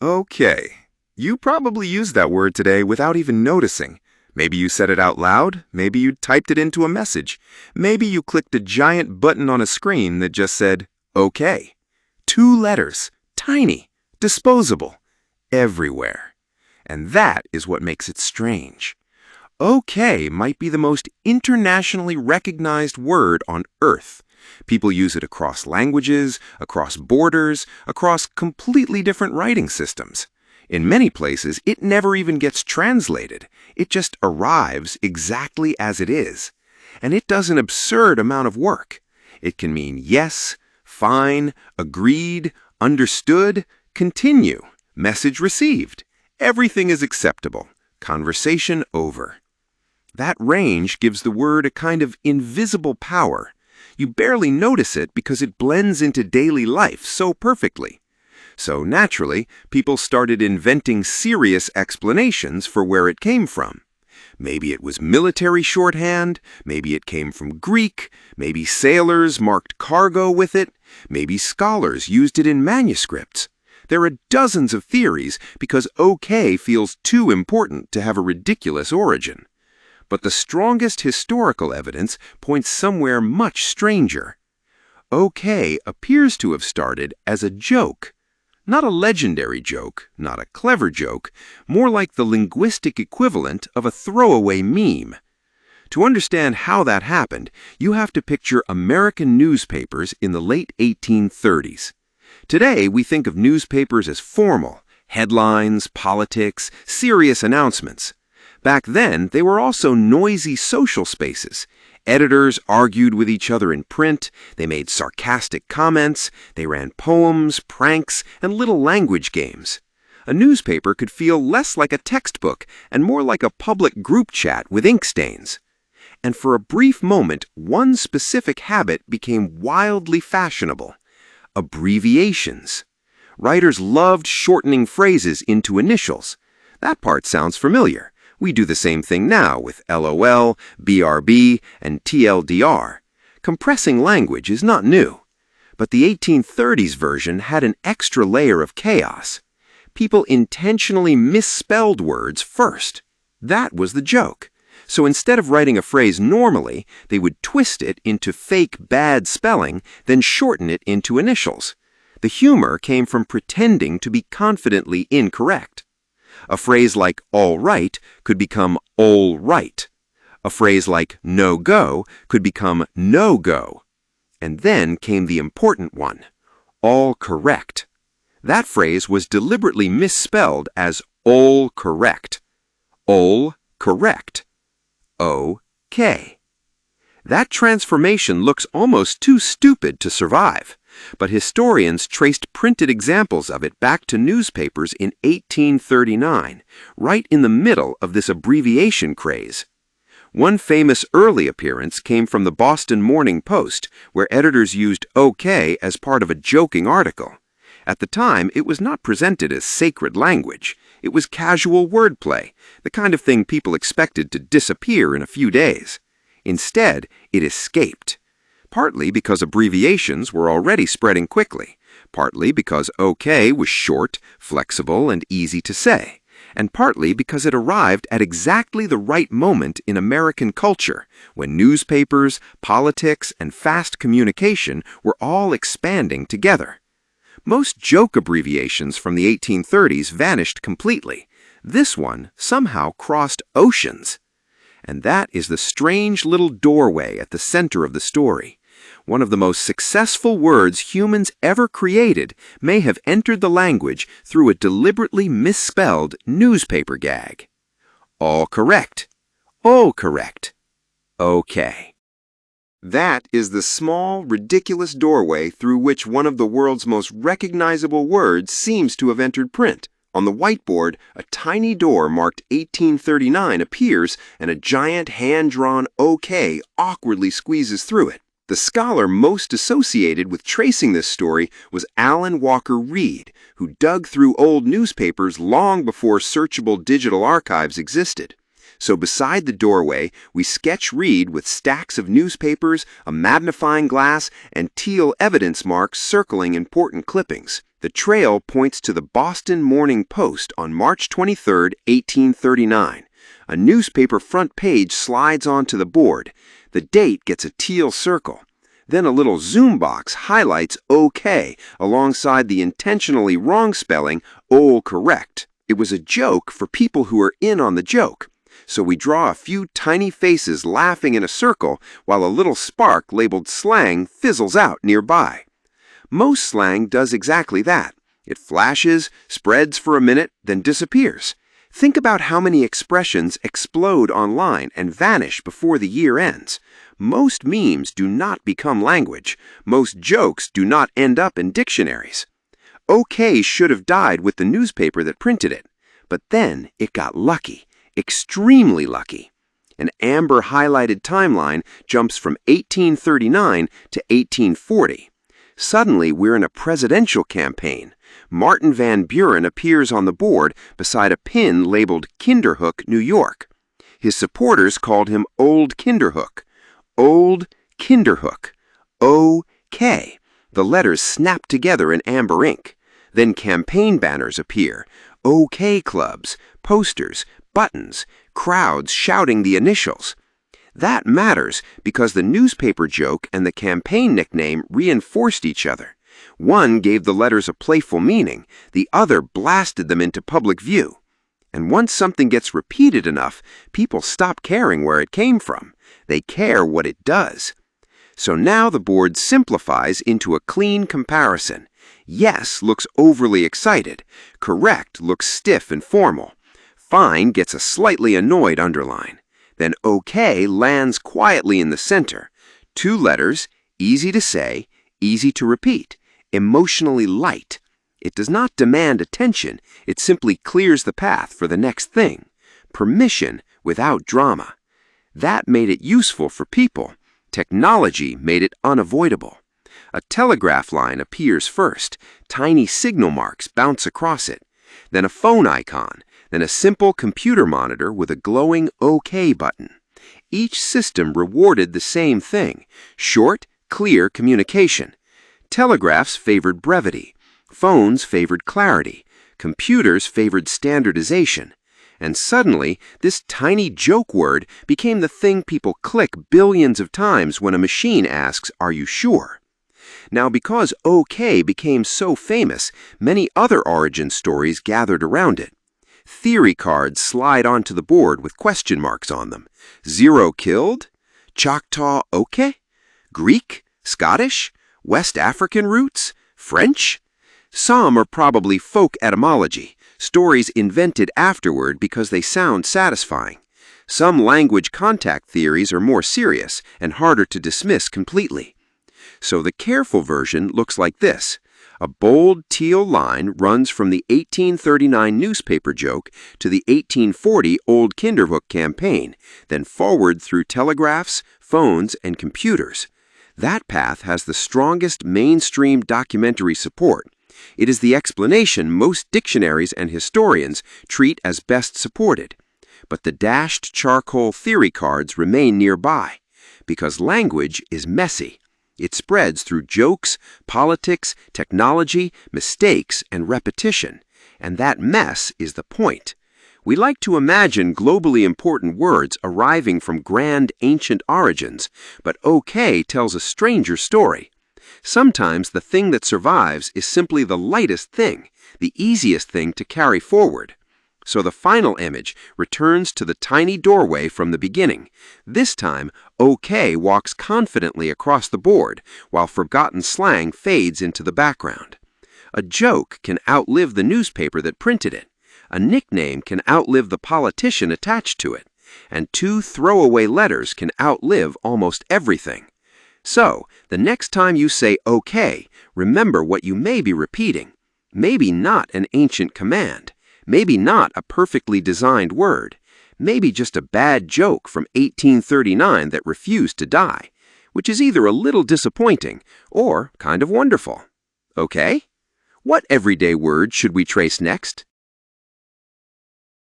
Okay. You probably used that word today without even noticing. Maybe you said it out loud, maybe you typed it into a message, maybe you clicked a giant button on a screen that just said, okay. 2 letters, tiny, disposable, everywhere. And that is what makes it strange. Okay might be the most internationally recognized word on Earth. People use it across languages, across borders, across completely different writing systems. In many places, it never even gets translated. It just arrives exactly as it is. And it does an absurd amount of work. It can mean yes, fine, agreed, understood, continue, message received. Everything is acceptable. Conversation over. That range gives the word a kind of invisible power. You barely notice it because it blends into daily life so perfectly. So naturally, people started inventing serious explanations for where it came from. Maybe it was military shorthand, maybe it came from Greek, maybe sailors marked cargo with it, maybe scholars used it in manuscripts. There are dozens of theories because okay feels too important to have a ridiculous origin. But the strongest historical evidence points somewhere much stranger. Okay appears to have started as a joke. Not a legendary joke, not a clever joke, more like the linguistic equivalent of a throwaway meme. To understand how that happened, you have to picture American newspapers in the late 1830s. Today, we think of newspapers as formal, headlines, politics, serious announcements. Back then, they were also noisy social spaces. Editors argued with each other in print, they made sarcastic comments, they ran poems, pranks, and little language games. A newspaper could feel less like a textbook and more like a public group chat with ink stains. And for a brief moment, one specific habit became wildly fashionable: abbreviations. Writers loved shortening phrases into initials. That part sounds familiar. We do the same thing now with LOL, BRB, and TLDR. Compressing language is not new. But the 1830s version had an extra layer of chaos. People intentionally misspelled words first. That was the joke. So instead of writing a phrase normally, they would twist it into fake bad spelling, then shorten it into initials. The humor came from pretending to be confidently incorrect. A phrase like all right could become all right. A phrase like no go could become no go. And then came the important one, all correct. That phrase was deliberately misspelled as all correct. All correct. Okay. That transformation looks almost too stupid to survive. But historians traced printed examples of it back to newspapers in 1839, right in the middle of this abbreviation craze. One famous early appearance came from the Boston Morning Post, where editors used okay as part of a joking article. At the time, it was not presented as sacred language. It was casual wordplay, the kind of thing people expected to disappear in a few days. Instead, it escaped. Partly because abbreviations were already spreading quickly, partly because OK was short, flexible, and easy to say, and partly because it arrived at exactly the right moment in American culture, when newspapers, politics, and fast communication were all expanding together. Most joke abbreviations from the 1830s vanished completely. This one somehow crossed oceans. And that is the strange little doorway at the center of the story. One of the most successful words humans ever created may have entered the language through a deliberately misspelled newspaper gag. All correct. All correct. Okay. That is the small, ridiculous doorway through which one of the world's most recognizable words seems to have entered print. On the whiteboard, a tiny door marked 1839 appears, and a giant hand-drawn OK awkwardly squeezes through it. The scholar most associated with tracing this story was Alan Walker Reed, who dug through old newspapers long before searchable digital archives existed. So beside the doorway, we sketch Reed with stacks of newspapers, a magnifying glass, and teal evidence marks circling important clippings. The trail points to the Boston Morning Post on March 23, 1839. A newspaper front page slides onto the board. The date gets a teal circle. Then a little zoom box highlights OK alongside the intentionally wrong spelling Old Correct. It was a joke for people who were in on the joke. So we draw a few tiny faces laughing in a circle while a little spark labeled Slang fizzles out nearby. Most slang does exactly that. It flashes, spreads for a minute, then disappears. Think about how many expressions explode online and vanish before the year ends. Most memes do not become language. Most jokes do not end up in dictionaries. OK should have died with the newspaper that printed it. But then it got lucky. Extremely lucky. An amber highlighted timeline jumps from 1839 to 1840. Suddenly, we're in a presidential campaign. Martin Van Buren appears on the board beside a pin labeled Kinderhook, New York. His supporters called him Old Kinderhook. Old Kinderhook. O-K. The letters snap together in amber ink. Then campaign banners appear. OK clubs, posters, buttons, crowds shouting the initials. That matters because the newspaper joke and the campaign nickname reinforced each other. One gave the letters a playful meaning, the other blasted them into public view. And once something gets repeated enough, people stop caring where it came from. They care what it does. So now the board simplifies into a clean comparison. Yes looks overly excited. Correct looks stiff and formal. Fine gets a slightly annoyed underline. Then OK lands quietly in the center. 2 letters, easy to say, easy to repeat, emotionally light. It does not demand attention. It simply clears the path for the next thing. Permission without drama. That made it useful for people. Technology made it unavoidable. A telegraph line appears first. Tiny signal marks bounce across it. Then a phone icon. Then a simple computer monitor with a glowing OK button. Each system rewarded the same thing: short, clear communication. Telegraphs favored brevity. Phones favored clarity. Computers favored standardization. And suddenly, this tiny joke word became the thing people click billions of times when a machine asks, "Are you sure?" Now, because OK became so famous, many other origin stories gathered around it. Theory cards slide onto the board with question marks on them. Zero killed? Choctaw OK? Greek? Scottish? West African roots? French? Some are probably folk etymology, stories invented afterward because they sound satisfying. Some language contact theories are more serious and harder to dismiss completely. So the careful version looks like this. A bold teal line runs from the 1839 newspaper joke to the 1840 Old Kinderhook campaign, then forward through telegraphs, phones, and computers. That path has the strongest mainstream documentary support. It is the explanation most dictionaries and historians treat as best supported. But the dashed charcoal theory cards remain nearby, because language is messy. It spreads through jokes, politics, technology, mistakes, and repetition. And that mess is the point. We like to imagine globally important words arriving from grand ancient origins, but OK tells a stranger story. Sometimes the thing that survives is simply the lightest thing, the easiest thing to carry forward. So the final image returns to the tiny doorway from the beginning. This time, OK walks confidently across the board, while forgotten slang fades into the background. A joke can outlive the newspaper that printed it. A nickname can outlive the politician attached to it. And 2 throwaway letters can outlive almost everything. So, the next time you say OK, remember what you may be repeating. Maybe not an ancient command. Maybe not a perfectly designed word. Maybe just a bad joke from 1839 that refused to die, which is either a little disappointing or kind of wonderful. Okay? What everyday word should we trace next?